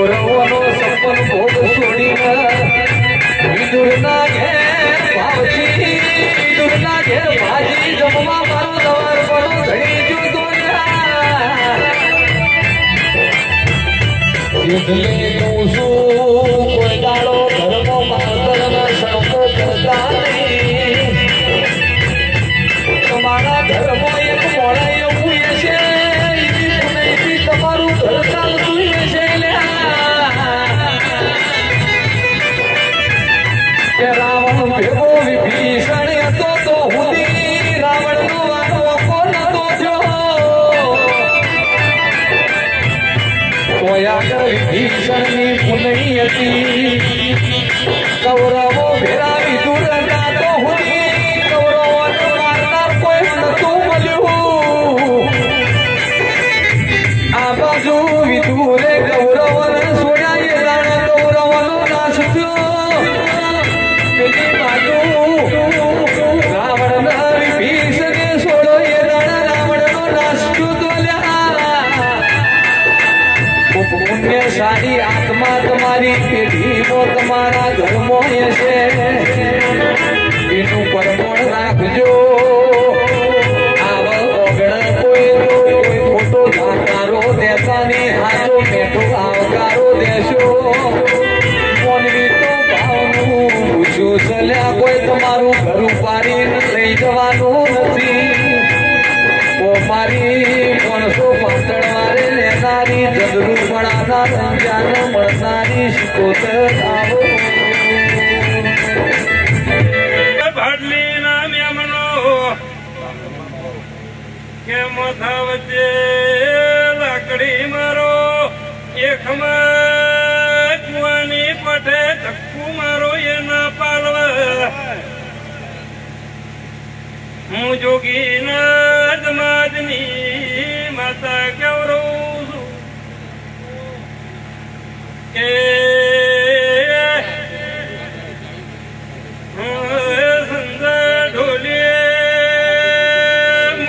कौरवनो सपन भोग छोड़ीने विदुरना घेर भावची विदुरना घेर भाजी जमवा मारो दवार बनो घड़ी जो दोया એટલે તું શું કોઈ દાડો ધર્મો માતરના સંકો કરતા નહીં તમારા ધર્મો એક મોડા એવું છે એથી તમારું ઘર ચાલતું છે કે રાવણ ભેગો વિભીષણ હતો તો હુદી રાવણનો વારો કોણ હતો જો વિભીષણની પુનઈ હતી કૌરવો ભેરા વિદુરના તો હુદી કૌરવોને મારનાર કોઈ નતું મળ્યું આ બાજુ વિદુરે કૌરવોને છોડ્યા એ જાણે કૌરવોનો નાશ થયો પેલી બાજુ રાવણના વિભીષણે છોડો એ જાણે રાવણનો નાશ થયો પુણ્યશાળી આત્મા તમારી પેઢીનો તમારા ઘરમાં છે એનું પરમણ રાખજો આવા ઓગણ કોઈ ખોટો જાણકારો દેતા ને હાચો મેઠો આવકારો દેશો મોનવી તો ભાવનું પૂછ્યું ચલ્યા કોઈ તમારું ઘર ઉપાડીને લઈ જવાનું નથી મારી 550 વારે લેનારી જગરૂ મળાના સંજાન મળનારી શિકોતર આવો ભાડલી નામ યમનો કે મોથા વચ્ચે લાકડી મારો એકમાં કુવાની પઠે ધક્કુ મારો એ ના પાલવા હું જોગીના દમાદની માતા કૌરવ કે સંદર ઢોલીએ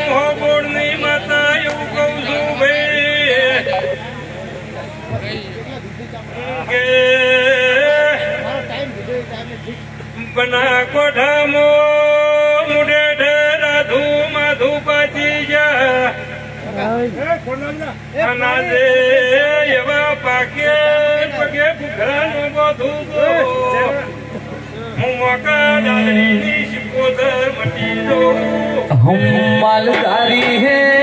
મોહબોળની માતા એવું કહું છું ભાઈ કે બના કોઠામાં મુડે અનાજે એવા પાકે પગે ભૂખરાનું બધું હું મોકા દાદરીની શિકોતર મટી દો હમ માલધારી હે